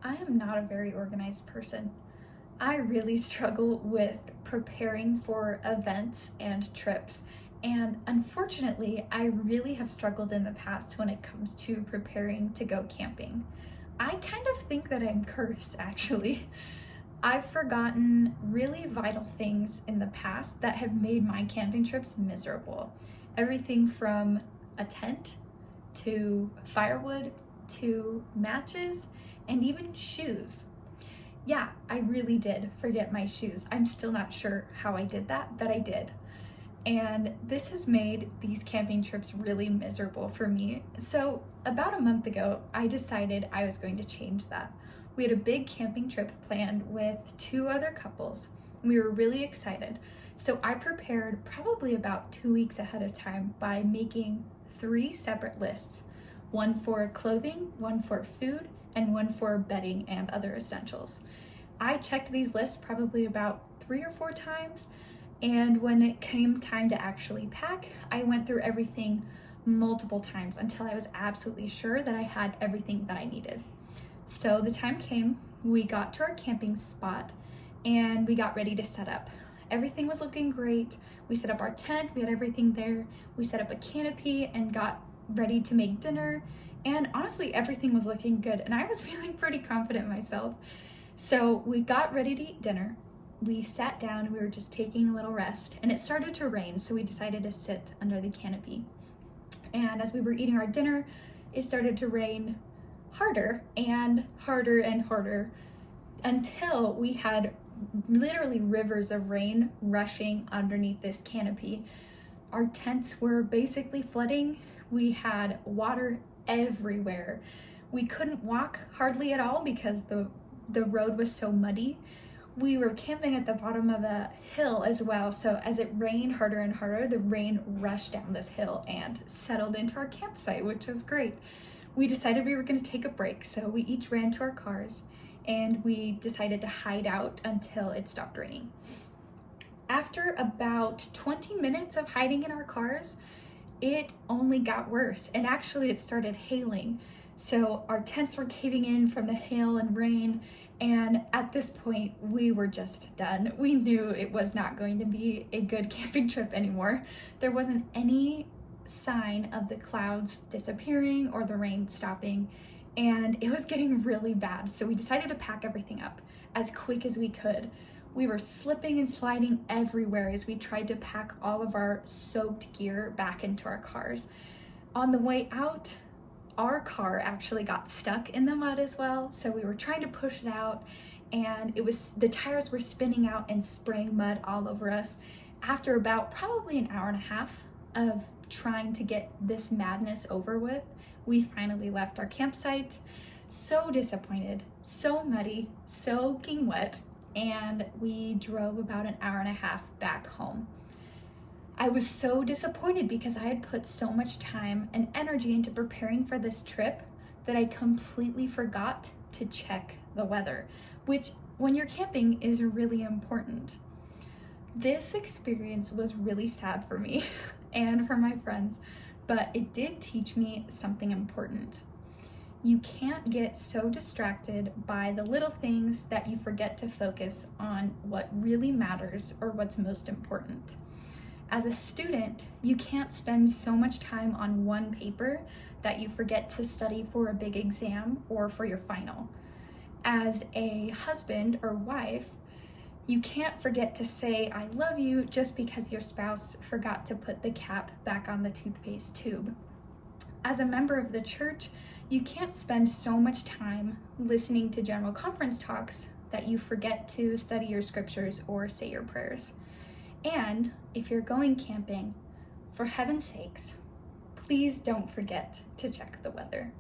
I am not a very organized person. I really struggle with preparing for events and trips. And unfortunately, I really have struggled in the past when it comes to preparing to go camping. I kind of think that I'm cursed, actually. I've forgotten really vital things in the past that have made my camping trips miserable. Everything from a tent to firewood to matches and even shoes. Yeah, I really did forget my shoes. I'm still not sure how I did that, but I did. And this has made these camping trips really miserable for me. So, about a month ago, I decided I was going to change that. We had a big camping trip planned with two other couples. We were really excited. So, I prepared probably about 2 weeks ahead of time by making three separate lists, one for clothing, one for food, and one for bedding and other essentials. I checked these lists probably about 3 or 4 times, and when it came time to actually pack, I went through everything multiple times until I was absolutely sure that I had everything that I needed. So the time came, we got to our camping spot, and we got ready to set up. Everything was looking great. We set up our tent, we had everything there. We set up a canopy and got ready to make dinner. And honestly, everything was looking good, and I was feeling pretty confident myself. So we got ready to eat dinner. We sat down and we were just taking a little rest, and it started to rain, so we decided to sit under the canopy. And as we were eating our dinner, it started to rain harder and harder and harder until we had literally rivers of rain rushing underneath this canopy. Our tents were basically flooding. We had water everywhere. We couldn't walk hardly at all because the road was so muddy. We were camping at the bottom of a hill as well, so as it rained harder and harder, the rain rushed down this hill and settled into our campsite, which was great. We decided we were going to take a break, so we each ran to our cars and we decided to hide out until it stopped raining. After about 20 minutes of hiding in our cars, it only got worse, and actually it started hailing. So our tents were caving in from the hail and rain, and at this point we were just done. We knew it was not going to be a good camping trip anymore. There wasn't any sign of the clouds disappearing or the rain stopping, and it was getting really bad. So we decided to pack everything up as quick as we could. We were slipping and sliding everywhere as we tried to pack all of our soaked gear back into our cars. On the way out, our car actually got stuck in the mud as well, so we were trying to push it out, and the tires were spinning out and spraying mud all over us. After about probably an hour and a half of trying to get this madness over with, we finally left our campsite. So disappointed, so muddy, soaking wet, and we drove about an hour and a half back home. I was so disappointed because I had put so much time and energy into preparing for this trip that I completely forgot to check the weather, which when you're camping is really important. This experience was really sad for me and for my friends, but it did teach me something important. You can't get so distracted by the little things that you forget to focus on what really matters or what's most important. As a student, you can't spend so much time on one paper that you forget to study for a big exam or for your final. As a husband or wife, you can't forget to say I love you just because your spouse forgot to put the cap back on the toothpaste tube. As a member of the church, you can't spend so much time listening to general conference talks that you forget to study your scriptures or say your prayers. And if you're going camping, for heaven's sakes, please don't forget to check the weather.